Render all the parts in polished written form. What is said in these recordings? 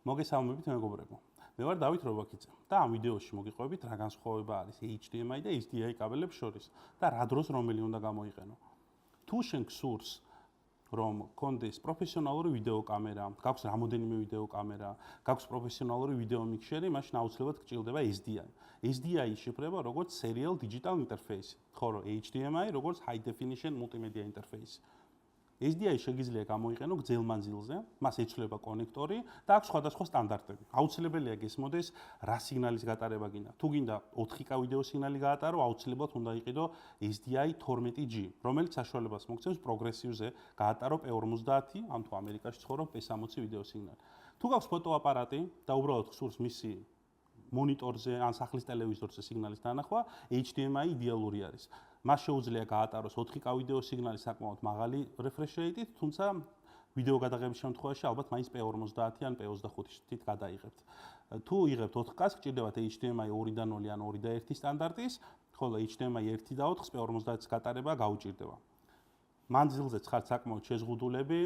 მოგესალმებით მეგობრებო. მე ვარ დავით რობაქიძე და ამ ვიდეოში მოგიყვებით რა განსხვავება არის HDMI და SDI კაბელებს შორის და რა დროს რომელი უნდა გამოიყენო. თუ შენ გსურს რომ გქონდეს პროფესიონალური ვიდეო კამერა, გაქვს რამოდენიმე ვიდეო კამერა, გაქვს პროფესიონალური ვიდეო მიქსერი, მაშინ აუცილებლად გჭირდება SDI. SDI იშიფრება როგორც Serial Digital Interface, ხოლო HDMI როგორც High Definition Multimedia Interface. SDI შეგიძლია გამოიყენო გრძელ მანძილზე, მას ეცვლება კონექტორი და აქვს სხვადასხვა სტანდარტები. აუცილებელია გესმოდეს რა სიგნალის გატარება გინდა. თუ გინდა 4K ვიდეო სიგნალი გაატარო, აუცილებლად უნდა იყიდო SDI 12G, რომელიც საშუალებას მოგცემს პროგრესივზე გაატარო P50, ან თუ ამერიკაში ცხოვრობ P60 ვიდეო სიგნალი. თუ გაქვს ფოტოაპარატი და უბრალოდ გსურს მისი მონიტორზე ან სახლის ტელევიზორზე სიგნალის დანახვა, HDMI იდეალური არის. მას შეუძლია გაატაროს 4K ვიდეო სიგნალი საკმაოდ მაღალი refresh rate-ით, თუმცა ვიდეო გადაღების შემთხვევაში ალბათ მაინც P50 ან P25-ით გადაიღებთ. თუ იღებთ 4K-ს, გჭირდებათ HDMI 2.0 ან 2.1 სტანდარტის, ხოლო HDMI 1.4-ს P50-ის გატარება გაუჭირდება. მანძილზეც ხართ საკმაოდ შეზღუდულები.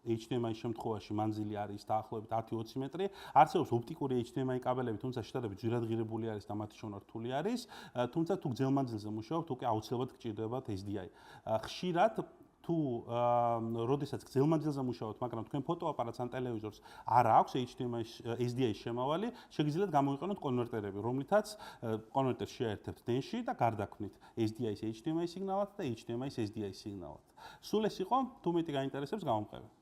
HDMI შემთხვევაში მანძილი არის დაახლოებით 10-20 მეტრი. არსებობს ოპტიკური HDMI კაბელები, თუმცა შედარებით ძვირადღირებული არის და მათი შონა რთული არის. თუმცა თუ გრძელ მანძილზე მუშაობთ, უკვე აუცილებლად გჭირდებათ SDI. ხშირად თუ როდესაც გრძელ მანძილზე მუშაობთ, მაგრამ თქვენ ფოტოაპარატს ან ტელევიზორს არ აქვს SDI-ის შემავალი, შეგიძლიათ გამოიყენოთ კონვერტერები, რომლითაც კონვერტერს შეერთებთ დენში და გარდაქმნით SDI-ის HDMI სიგნალად და HDMI-ის SDI-ის სიგნალად. სულ ეს იყო, თუ მეტი გაინტერესებს, გამომყევი.